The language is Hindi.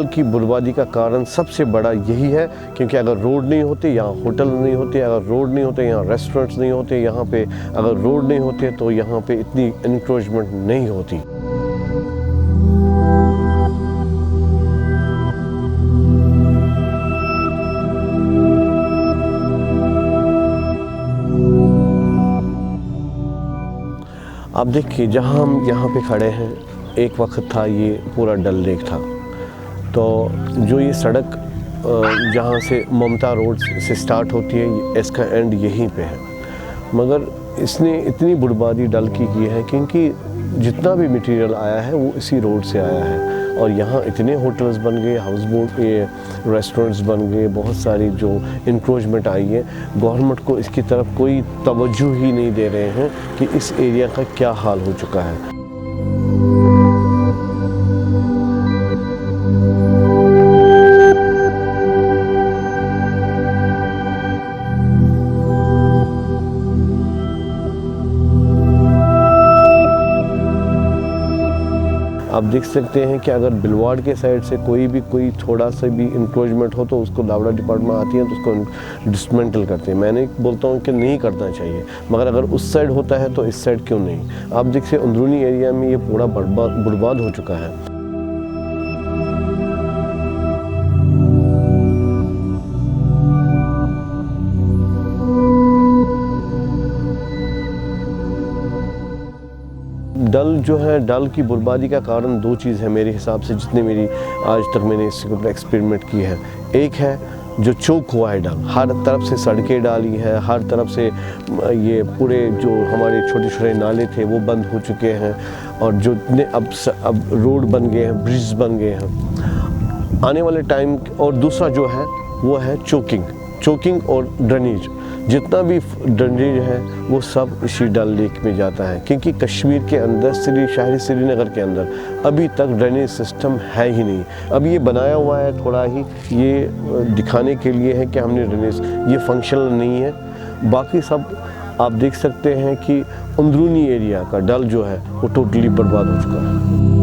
डल की बर्बादी का कारण सबसे बड़ा यही है, क्योंकि अगर रोड नहीं होते यहाँ होटल नहीं होते, अगर रोड नहीं होते यहाँ रेस्टोरेंट्स नहीं होते, यहाँ पे अगर रोड नहीं होते तो यहाँ पे इतनी इंक्रोचमेंट नहीं होती। आप देखिए, जहाँ हम यहाँ पे खड़े हैं, एक वक्त था ये पूरा डल लेक था। तो जो ये सड़क जहाँ से ममता रोड से स्टार्ट होती है, इसका एंड यहीं पे है। मगर इसने इतनी बर्बादी डल की है, क्योंकि जितना भी मटेरियल आया है वो इसी रोड से आया है। और यहाँ इतने होटल्स बन गए, हाउस बोट, ये रेस्टोरेंट्स बन गए, बहुत सारी जो इंक्रोचमेंट आई है। गवर्नमेंट को इसकी तरफ कोई तवज्जो ही नहीं दे रहे हैं कि इस एरिया का क्या हाल हो चुका है। आप देख सकते हैं कि अगर बिलवाड़ के साइड से कोई थोड़ा सा भी इंक्रोचमेंट हो तो उसको लावड़ा डिपार्टमेंट आती है तो उसको डिसमेंटल करते हैं। मैं नहीं बोलता हूँ कि नहीं करना चाहिए, मगर अगर उस साइड होता है तो इस साइड क्यों नहीं। आप देखिए, अंदरूनी एरिया में ये पूरा बर्बाद हो चुका है। डल जो है, डल की बर्बादी का कारण दो चीज़ है मेरे हिसाब से, जितने मेरी आज तक मैंने इसके ऊपर एक्सपेरिमेंट की है। एक है जो चौक हुआ है डल, हर तरफ से सड़कें डाली है, हर तरफ से ये पूरे जो हमारे छोटे छोटे नाले थे वो बंद हो चुके हैं, और जो अब रोड बन गए हैं, ब्रिज बन गए हैं आने वाले टाइम। और दूसरा जो है वो है चोकिंग और ड्रेनेज। जितना भी ड्रेनेज है वो सब इसी डल लेक में जाता है, क्योंकि कश्मीर के अंदर शहरी श्रीनगर के अंदर अभी तक ड्रेनेज सिस्टम है ही नहीं। अब ये बनाया हुआ है थोड़ा ही, ये दिखाने के लिए है कि हमने ड्रेनेज, ये फंक्शनल नहीं है। बाकी सब आप देख सकते हैं कि अंदरूनी एरिया का डल जो है वो टोटली बर्बाद हो चुका है।